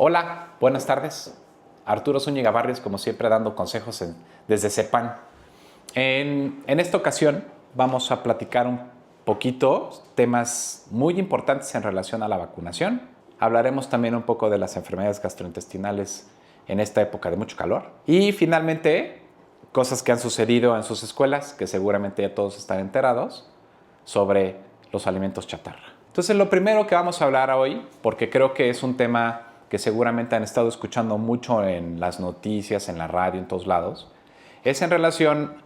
Hola, buenas tardes. Arturo Zúñiga Barrios, como siempre, dando consejos desde CEPAN. En esta ocasión vamos a platicar un poquito temas muy importantes en relación a la vacunación. Hablaremos también un poco de las enfermedades gastrointestinales en esta época de mucho calor. Y finalmente, cosas que han sucedido en sus escuelas, que seguramente ya todos están enterados, sobre los alimentos chatarra. Entonces, lo primero que vamos a hablar hoy, porque creo que es un tema que seguramente han estado escuchando mucho en las noticias, en la radio, en todos lados, es en relación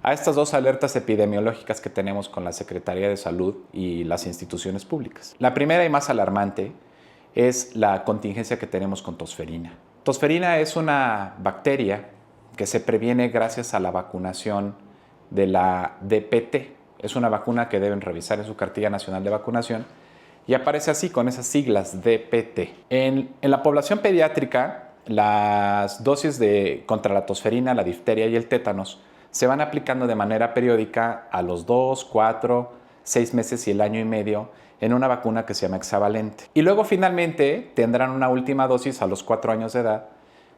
a estas dos alertas epidemiológicas que tenemos con la Secretaría de Salud y las instituciones públicas. La primera y más alarmante es la contingencia que tenemos con tosferina. Tosferina es una bacteria que se previene gracias a la vacunación de la DPT. Es una vacuna que deben revisar en su cartilla nacional de vacunación y aparece así con esas siglas DPT. En la población pediátrica, las dosis contra la tosferina, la difteria y el tétanos se van aplicando de manera periódica a los 2, 4, 6 meses y el año y medio en una vacuna que se llama hexavalente. Y luego finalmente tendrán una última dosis a los 4 años de edad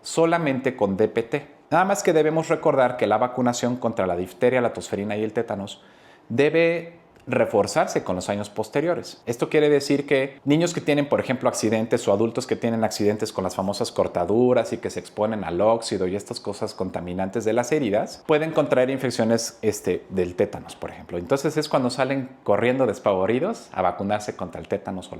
solamente con DPT. Nada más que debemos recordar que la vacunación contra la difteria, la tosferina y el tétanos debe reforzarse con los años posteriores. Esto quiere decir que niños que tienen, por ejemplo, accidentes o adultos que tienen accidentes con las famosas cortaduras y que se exponen al óxido y estas cosas contaminantes de las heridas, pueden contraer infecciones del tétanos, por ejemplo. Entonces es cuando salen corriendo despavoridos a vacunarse contra el tétanos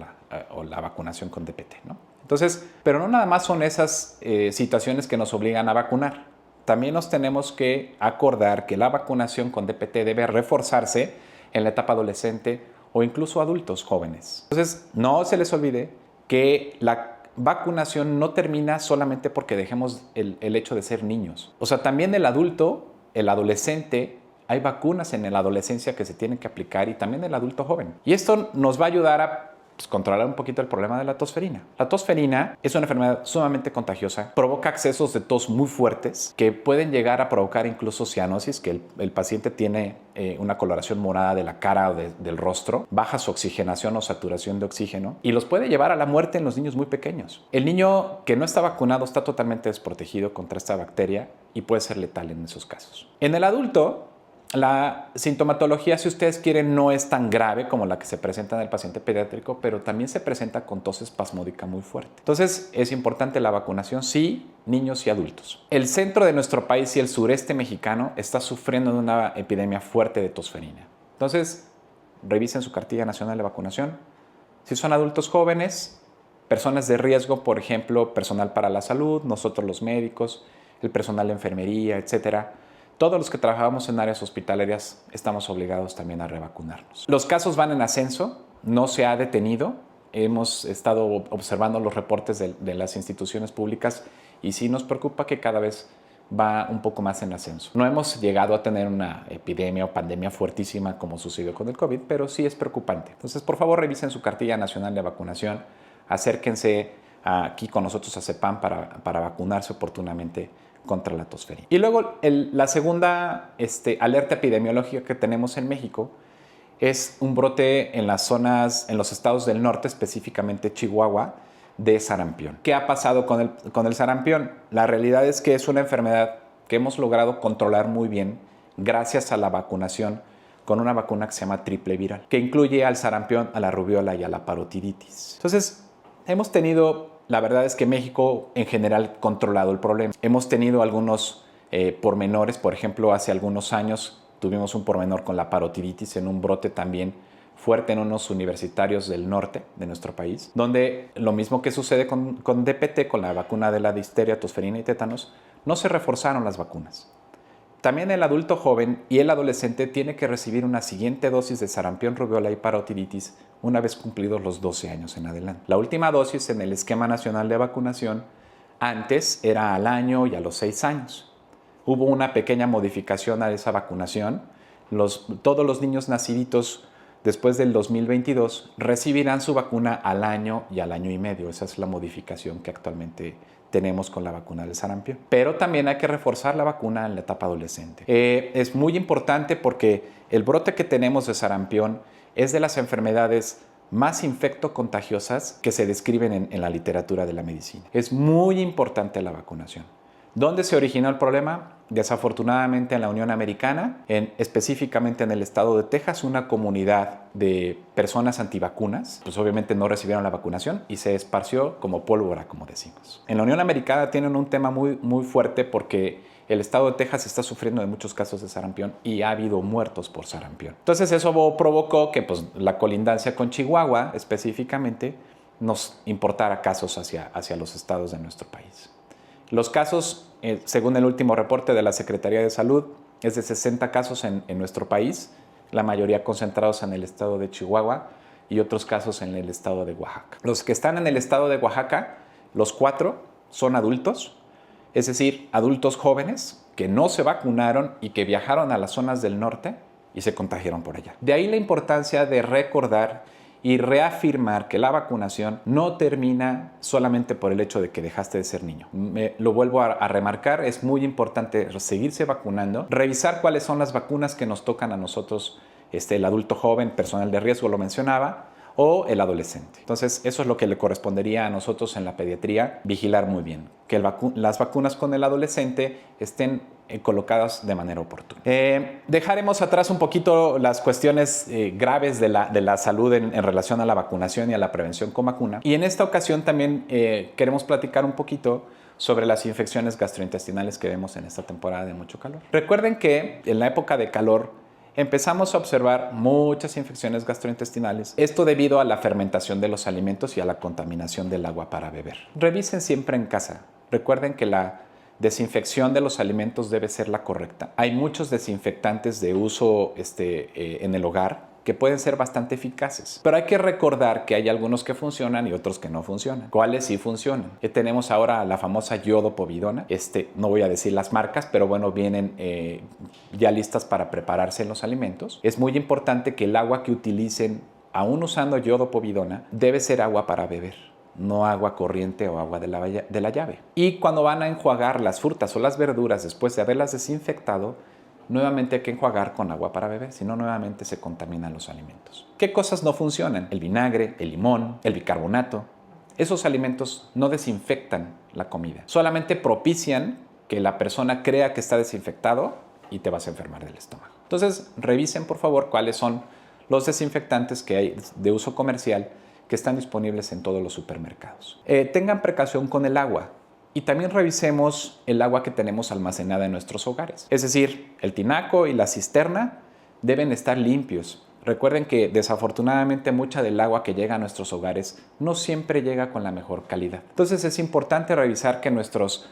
o la vacunación con DPT, ¿no? Entonces, pero no nada más son esas situaciones que nos obligan a vacunar. También nos tenemos que acordar que la vacunación con DPT debe reforzarse en la etapa adolescente o incluso adultos jóvenes. Entonces, no se les olvide que la vacunación no termina solamente porque dejemos el hecho de ser niños. O sea, también el adulto, el adolescente, hay vacunas en la adolescencia que se tienen que aplicar y también el adulto joven. Y esto nos va a ayudar a controlar un poquito el problema de la tosferina. La tosferina es una enfermedad sumamente contagiosa, provoca accesos de tos muy fuertes que pueden llegar a provocar incluso cianosis, que el paciente tiene una coloración morada de la cara o del rostro, baja su oxigenación o saturación de oxígeno y los puede llevar a la muerte en los niños muy pequeños. El niño que no está vacunado está totalmente desprotegido contra esta bacteria y puede ser letal en esos casos. En el adulto, la sintomatología, si ustedes quieren, no es tan grave como la que se presenta en el paciente pediátrico, pero también se presenta con tos espasmódica muy fuerte. Entonces, es importante la vacunación, sí, niños y adultos. El centro de nuestro país y el sureste mexicano está sufriendo de una epidemia fuerte de tosferina. Entonces, revisen su cartilla nacional de vacunación. Si son adultos jóvenes, personas de riesgo, por ejemplo, personal para la salud, nosotros los médicos, el personal de enfermería, etcétera. Todos los que trabajamos en áreas hospitalarias estamos obligados también a revacunarnos. Los casos van en ascenso, no se ha detenido. Hemos estado observando los reportes de las instituciones públicas y sí nos preocupa que cada vez va un poco más en ascenso. No hemos llegado a tener una epidemia o pandemia fuertísima como sucedió con el COVID, pero sí es preocupante. Entonces, por favor, revisen su cartilla nacional de vacunación, acérquense aquí con nosotros a CEPAN para vacunarse oportunamente contra la tosferina. Y luego la segunda alerta epidemiológica que tenemos en México es un brote en las zonas, en los estados del norte, específicamente Chihuahua, de sarampión. ¿Qué ha pasado con el sarampión? La realidad es que es una enfermedad que hemos logrado controlar muy bien gracias a la vacunación con una vacuna que se llama triple viral, que incluye al sarampión, a la rubiola y a la parotiditis. Entonces, hemos tenido, la verdad es que México en general ha controlado el problema. Hemos tenido algunos pormenores, por ejemplo, hace algunos años tuvimos un pormenor con la parotiditis en un brote también fuerte en unos universitarios del norte de nuestro país, donde lo mismo que sucede con DPT, con la vacuna de la difteria, tosferina y tétanos, no se reforzaron las vacunas. También el adulto joven y el adolescente tiene que recibir una siguiente dosis de sarampión, rubiola y parotiditis una vez cumplidos los 12 años en adelante. La última dosis en el esquema nacional de vacunación antes era al año y a los 6 años. Hubo una pequeña modificación a esa vacunación. Todos los niños naciditos después del 2022 recibirán su vacuna al año y al año y medio. Esa es la modificación que actualmente tenemos con la vacuna del sarampión. Pero también hay que reforzar la vacuna en la etapa adolescente. Es muy importante porque el brote que tenemos de sarampión es de las enfermedades más infectocontagiosas que se describen en la literatura de la medicina. Es muy importante la vacunación. ¿Dónde se originó el problema? Desafortunadamente en la Unión Americana, específicamente en el estado de Texas, una comunidad de personas antivacunas, pues obviamente no recibieron la vacunación y se esparció como pólvora, como decimos. En la Unión Americana tienen un tema muy fuerte porque el estado de Texas está sufriendo de muchos casos de sarampión y ha habido muertos por sarampión. Entonces eso provocó que pues, la colindancia con Chihuahua específicamente nos importara casos hacia los estados de nuestro país. Los casos, según el último reporte de la Secretaría de Salud, es de 60 casos en nuestro país, la mayoría concentrados en el estado de Chihuahua y otros casos en el estado de Oaxaca. Los que están en el estado de Oaxaca, los 4 son adultos, es decir, adultos jóvenes que no se vacunaron y que viajaron a las zonas del norte y se contagiaron por allá. De ahí la importancia de recordar y reafirmar que la vacunación no termina solamente por el hecho de que dejaste de ser niño. Lo vuelvo a remarcar, es muy importante seguirse vacunando, revisar cuáles son las vacunas que nos tocan a nosotros, el adulto joven, personal de riesgo, lo mencionaba, o el adolescente. Entonces, eso es lo que le correspondería a nosotros en la pediatría, vigilar muy bien, que las vacunas con el adolescente estén colocadas de manera oportuna. Dejaremos atrás un poquito las cuestiones graves de la salud en relación a la vacunación y a la prevención con vacuna. Y en esta ocasión también queremos platicar un poquito sobre las infecciones gastrointestinales que vemos en esta temporada de mucho calor. Recuerden que en la época de calor empezamos a observar muchas infecciones gastrointestinales, esto debido a la fermentación de los alimentos y a la contaminación del agua para beber. Revisen siempre en casa. Recuerden que la desinfección de los alimentos debe ser la correcta. Hay muchos desinfectantes de uso en el hogar que pueden ser bastante eficaces. Pero hay que recordar que hay algunos que funcionan y otros que no funcionan. ¿Cuáles sí funcionan? Tenemos ahora la famosa iodopovidona. No voy a decir las marcas, pero bueno, vienen ya listas para prepararse en los alimentos. Es muy importante que el agua que utilicen, aún usando iodopovidona, debe ser agua para beber, no agua corriente o agua de la llave. Y cuando van a enjuagar las frutas o las verduras después de haberlas desinfectado, nuevamente hay que enjuagar con agua para beber, si no nuevamente se contaminan los alimentos. ¿Qué cosas no funcionan? El vinagre, el limón, el bicarbonato. Esos alimentos no desinfectan la comida, solamente propician que la persona crea que está desinfectado y te vas a enfermar del estómago. Entonces, revisen por favor cuáles son los desinfectantes que hay de uso comercial que están disponibles en todos los supermercados. Tengan precaución con el agua. Y también revisemos el agua que tenemos almacenada en nuestros hogares. Es decir, el tinaco y la cisterna deben estar limpios. Recuerden que desafortunadamente mucha del agua que llega a nuestros hogares no siempre llega con la mejor calidad. Entonces es importante revisar que nuestras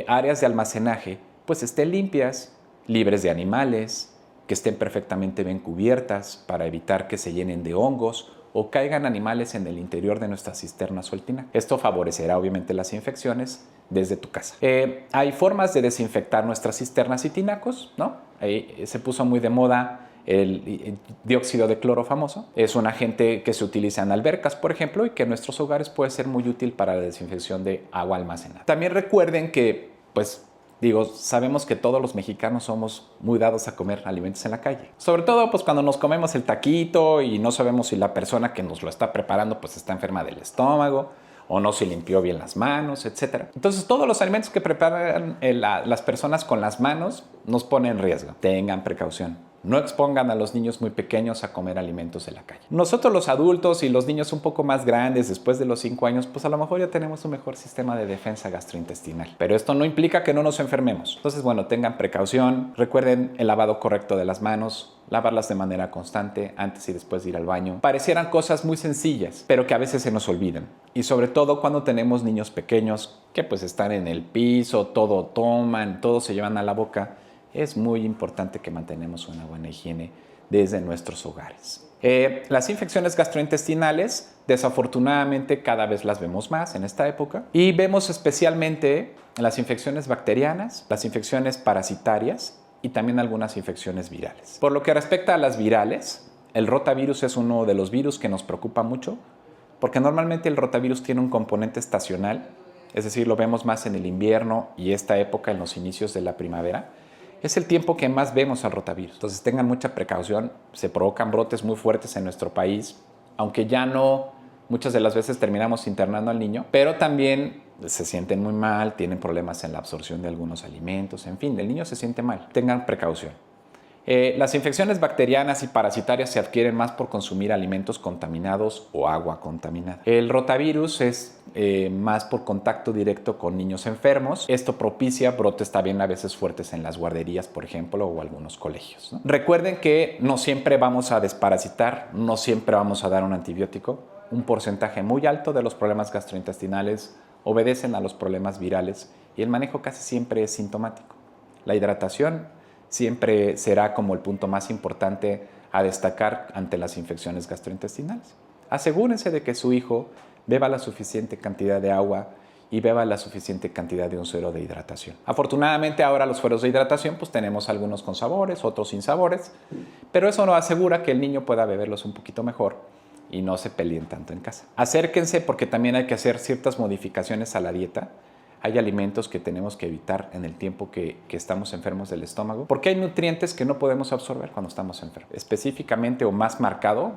áreas de almacenaje pues estén limpias, libres de animales, que estén perfectamente bien cubiertas para evitar que se llenen de hongos o caigan animales en el interior de nuestras cisternas o el tinaco. Esto favorecerá obviamente las infecciones desde tu casa. Hay formas de desinfectar nuestras cisternas y tinacos, ¿no? Ahí se puso muy de moda el dióxido de cloro famoso. Es un agente que se utiliza en albercas, por ejemplo, y que en nuestros hogares puede ser muy útil para la desinfección de agua almacenada. También recuerden que, sabemos que todos los mexicanos somos muy dados a comer alimentos en la calle. Sobre todo, cuando nos comemos el taquito y no sabemos si la persona que nos lo está preparando, está enferma del estómago o no se limpió bien las manos, etc. Entonces, todos los alimentos que preparan las personas con las manos nos ponen en riesgo. Tengan precaución. No expongan a los niños muy pequeños a comer alimentos de la calle. Nosotros los adultos y los niños un poco más grandes, después de los 5 años, a lo mejor ya tenemos un mejor sistema de defensa gastrointestinal. Pero esto no implica que no nos enfermemos. Entonces, tengan precaución. Recuerden el lavado correcto de las manos, lavarlas de manera constante antes y después de ir al baño. Parecieran cosas muy sencillas, pero que a veces se nos olvidan. Y sobre todo cuando tenemos niños pequeños que están en el piso, todo toman, todo se llevan a la boca. Es muy importante que mantenemos una buena higiene desde nuestros hogares. Las infecciones gastrointestinales, desafortunadamente, cada vez las vemos más en esta época. Y vemos especialmente las infecciones bacterianas, las infecciones parasitarias y también algunas infecciones virales. Por lo que respecta a las virales, el rotavirus es uno de los virus que nos preocupa mucho, porque normalmente el rotavirus tiene un componente estacional, es decir, lo vemos más en el invierno y esta época en los inicios de la primavera. Es el tiempo que más vemos al rotavirus. Entonces tengan mucha precaución. Se provocan brotes muy fuertes en nuestro país aunque ya no, muchas de las veces terminamos internando al niño, pero también se sienten muy mal, tienen problemas en la absorción de algunos alimentos, en fin, el niño se siente mal. Tengan precaución. Las infecciones bacterianas y parasitarias se adquieren más por consumir alimentos contaminados o agua contaminada. El rotavirus es más por contacto directo con niños enfermos. Esto propicia brotes también a veces fuertes en las guarderías, por ejemplo, o algunos colegios, ¿no? Recuerden que no siempre vamos a desparasitar, no siempre vamos a dar un antibiótico. Un porcentaje muy alto de los problemas gastrointestinales obedecen a los problemas virales y el manejo casi siempre es sintomático. La hidratación siempre será como el punto más importante a destacar ante las infecciones gastrointestinales. Asegúrense de que su hijo beba la suficiente cantidad de agua y beba la suficiente cantidad de un suero de hidratación. Afortunadamente ahora los sueros de hidratación pues tenemos algunos con sabores, otros sin sabores, pero eso no asegura que el niño pueda beberlos un poquito mejor y no se peleen tanto en casa. Acérquense porque también hay que hacer ciertas modificaciones a la dieta. Hay alimentos que tenemos que evitar en el tiempo que estamos enfermos del estómago, porque hay nutrientes que no podemos absorber cuando estamos enfermos. Específicamente o más marcado,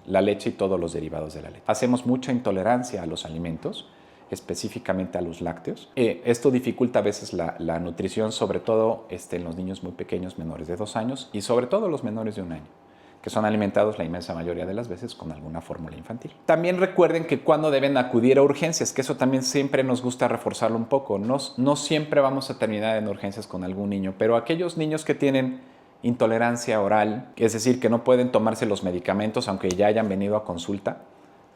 la leche y todos los derivados de la leche. Hacemos mucha intolerancia a los alimentos, específicamente a los lácteos. Esto dificulta a veces la nutrición, sobre todo en los niños muy pequeños, menores de 2 años, y sobre todo los menores de 1 año, que son alimentados la inmensa mayoría de las veces con alguna fórmula infantil. También recuerden que cuando deben acudir a urgencias, que eso también siempre nos gusta reforzarlo un poco. No siempre vamos a terminar en urgencias con algún niño, pero aquellos niños que tienen intolerancia oral, es decir, que no pueden tomarse los medicamentos aunque ya hayan venido a consulta,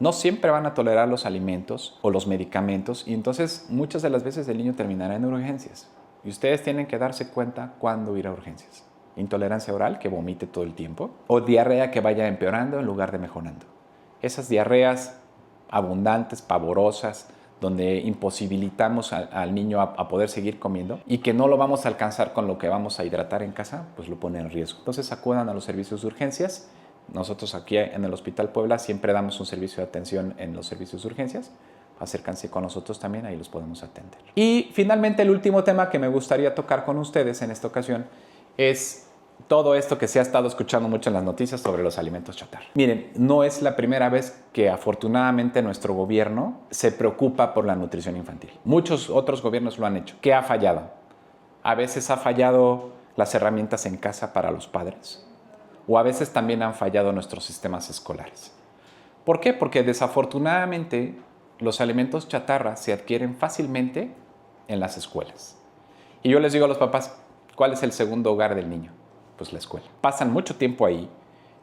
no siempre van a tolerar los alimentos o los medicamentos y entonces muchas de las veces el niño terminará en urgencias. Y ustedes tienen que darse cuenta cuándo ir a urgencias. Intolerancia oral, que vomite todo el tiempo, o diarrea que vaya empeorando en lugar de mejorando. Esas diarreas abundantes, pavorosas, donde imposibilitamos al niño a poder seguir comiendo y que no lo vamos a alcanzar con lo que vamos a hidratar en casa, pues lo pone en riesgo. Entonces acudan a los servicios de urgencias. Nosotros aquí en el Hospital Puebla siempre damos un servicio de atención en los servicios de urgencias. Acércanse con nosotros también, ahí los podemos atender. Y finalmente el último tema que me gustaría tocar con ustedes en esta ocasión es todo esto que se ha estado escuchando mucho en las noticias sobre los alimentos chatarra. Miren, no es la primera vez que afortunadamente nuestro gobierno se preocupa por la nutrición infantil. Muchos otros gobiernos lo han hecho. ¿Qué ha fallado? A veces ha fallado las herramientas en casa para los padres, o a veces también han fallado nuestros sistemas escolares. ¿Por qué? Porque desafortunadamente los alimentos chatarra se adquieren fácilmente en las escuelas. Y yo les digo a los papás, ¿cuál es el segundo hogar del niño? Pues la escuela. Pasan mucho tiempo ahí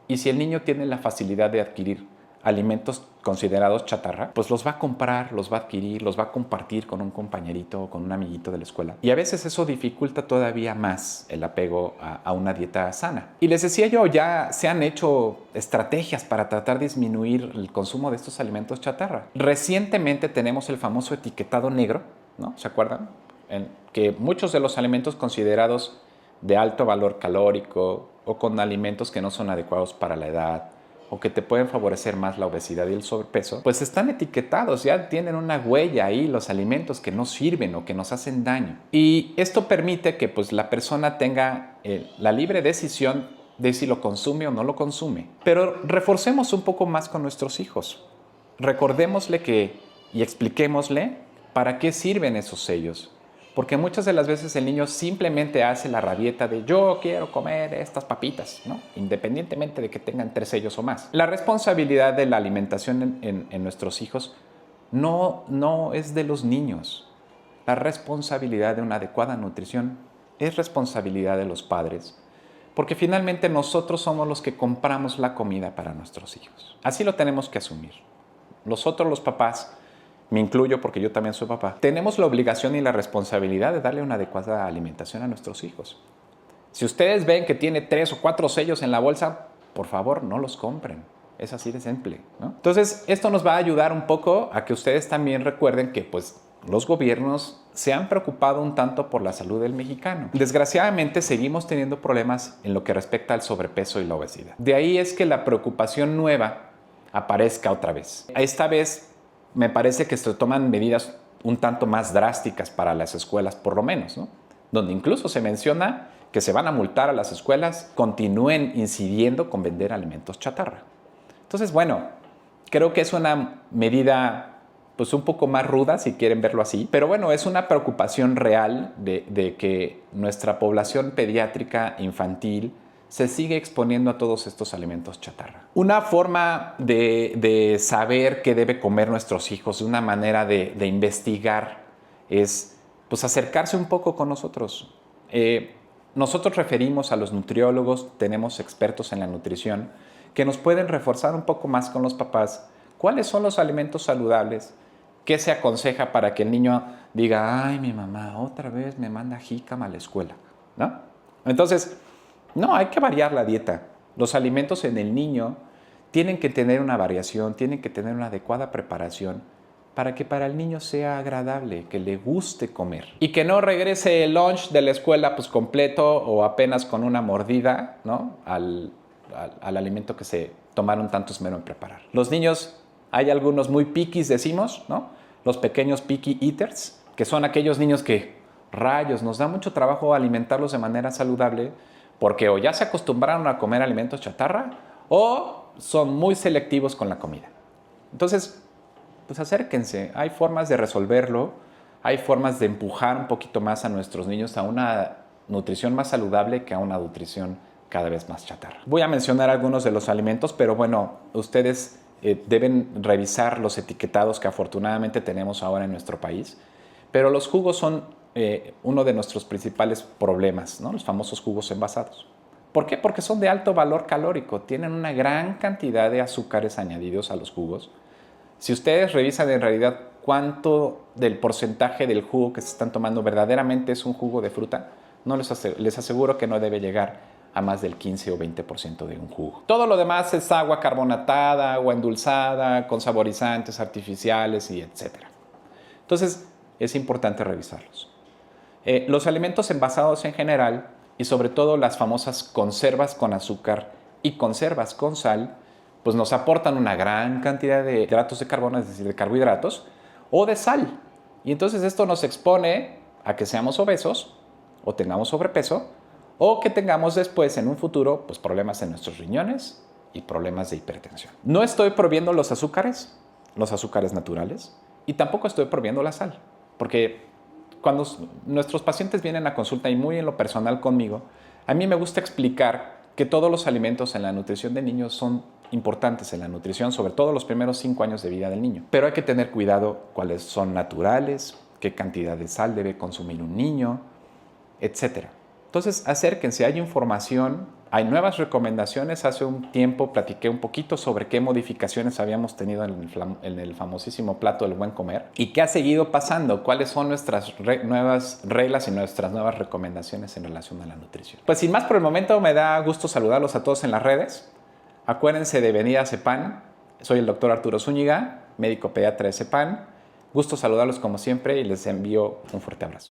y si el niño tiene la facilidad de adquirir alimentos considerados chatarra, pues los va a comprar, los va a adquirir, los va a compartir con un compañerito o con un amiguito de la escuela. Y a veces eso dificulta todavía más el apego a una dieta sana. Y les decía yo, ya se han hecho estrategias para tratar de disminuir el consumo de estos alimentos chatarra. Recientemente tenemos el famoso etiquetado negro, ¿no? ¿Se acuerdan? En que muchos de los alimentos considerados de alto valor calórico o con alimentos que no son adecuados para la edad o que te pueden favorecer más la obesidad y el sobrepeso, pues están etiquetados, ya tienen una huella ahí los alimentos que no sirven o que nos hacen daño. Y esto permite que pues, la persona tenga la libre decisión de si lo consume o no lo consume. Pero reforcemos un poco más con nuestros hijos. Recordémosle y expliquémosle para qué sirven esos sellos. Porque muchas de las veces el niño simplemente hace la rabieta de yo quiero comer estas papitas, ¿no? Independientemente de que tengan 3 sellos o más. La responsabilidad de la alimentación en nuestros hijos no es de los niños. La responsabilidad de una adecuada nutrición es responsabilidad de los padres. Porque finalmente nosotros somos los que compramos la comida para nuestros hijos. Así lo tenemos que asumir. Nosotros los papás, me incluyo porque yo también soy papá, tenemos la obligación y la responsabilidad de darle una adecuada alimentación a nuestros hijos. Si ustedes ven que tiene 3 o 4 sellos en la bolsa, por favor, no los compren. Es así de simple, ¿no? Entonces, esto nos va a ayudar un poco a que ustedes también recuerden que pues, los gobiernos se han preocupado un tanto por la salud del mexicano. Desgraciadamente, seguimos teniendo problemas en lo que respecta al sobrepeso y la obesidad. De ahí es que la preocupación nueva aparezca otra vez. Esta vez me parece que se toman medidas un tanto más drásticas para las escuelas, por lo menos, ¿no? Donde incluso se menciona que se van a multar a las escuelas, continúen incidiendo con vender alimentos chatarra. Entonces, bueno, Creo que es una medida pues un poco más ruda, si quieren verlo así. Pero bueno, es una preocupación real de que nuestra población pediátrica infantil se sigue exponiendo a todos estos alimentos chatarra. Una forma de saber qué debe comer nuestros hijos, una manera de investigar, es pues acercarse un poco con nosotros. Nosotros referimos a los nutriólogos, tenemos expertos en la nutrición, que nos pueden reforzar un poco más con los papás cuáles son los alimentos saludables, qué se aconseja para que el niño diga, ay, mi mamá otra vez me manda jícama a la escuela, ¿no? Entonces, no, hay que variar la dieta. Los alimentos en el niño tienen que tener una variación, tienen que tener una adecuada preparación para que para el niño sea agradable, que le guste comer. Y que no regrese el lunch de la escuela pues completo o apenas con una mordida, ¿no? al alimento que se tomaron tanto esmero en preparar. Los niños, hay algunos muy piquis, decimos, ¿no? Los pequeños picky eaters, que son aquellos niños que, rayos, nos da mucho trabajo alimentarlos de manera saludable porque o ya se acostumbraron a comer alimentos chatarra o son muy selectivos con la comida. Entonces, pues acérquense, hay formas de resolverlo, hay formas de empujar un poquito más a nuestros niños a una nutrición más saludable que a una nutrición cada vez más chatarra. Voy a mencionar algunos de los alimentos, pero bueno, ustedes deben revisar los etiquetados que afortunadamente tenemos ahora en nuestro país, pero los jugos son uno de nuestros principales problemas, ¿no? Los famosos jugos envasados. ¿Por qué? Porque son de alto valor calórico, tienen una gran cantidad de azúcares añadidos a los jugos. Si ustedes revisan en realidad cuánto del porcentaje del jugo que se están tomando verdaderamente es un jugo de fruta, les aseguro que no debe llegar a más del 15 o 20% de un jugo. Todo lo demás es agua carbonatada, agua endulzada, con saborizantes artificiales y etcétera. Entonces, es importante revisarlos. Los alimentos envasados en general y sobre todo las famosas conservas con azúcar y conservas con sal, pues nos aportan una gran cantidad de hidratos de carbono, es decir, de carbohidratos, o de sal. Y entonces esto nos expone a que seamos obesos o tengamos sobrepeso o que tengamos después en un futuro pues, problemas en nuestros riñones y problemas de hipertensión. No estoy prohibiendo los azúcares naturales, y tampoco estoy prohibiendo la sal, porque cuando nuestros pacientes vienen a consulta y muy en lo personal conmigo, a mí me gusta explicar que todos los alimentos en la nutrición de niños son importantes en la nutrición, sobre todo los primeros 5 años de vida del niño. Pero hay que tener cuidado cuáles son naturales, qué cantidad de sal debe consumir un niño, etcétera. Entonces, acérquense, hay información, hay nuevas recomendaciones. Hace un tiempo platiqué un poquito sobre qué modificaciones habíamos tenido en el famosísimo plato del buen comer y qué ha seguido pasando, cuáles son nuestras nuevas reglas y nuestras nuevas recomendaciones en relación a la nutrición. Pues sin más por el momento, me da gusto saludarlos a todos en las redes. Acuérdense de venir a CEPAN. Soy el doctor Arturo Zúñiga, médico pediatra de CEPAN. Gusto saludarlos como siempre y les envío un fuerte abrazo.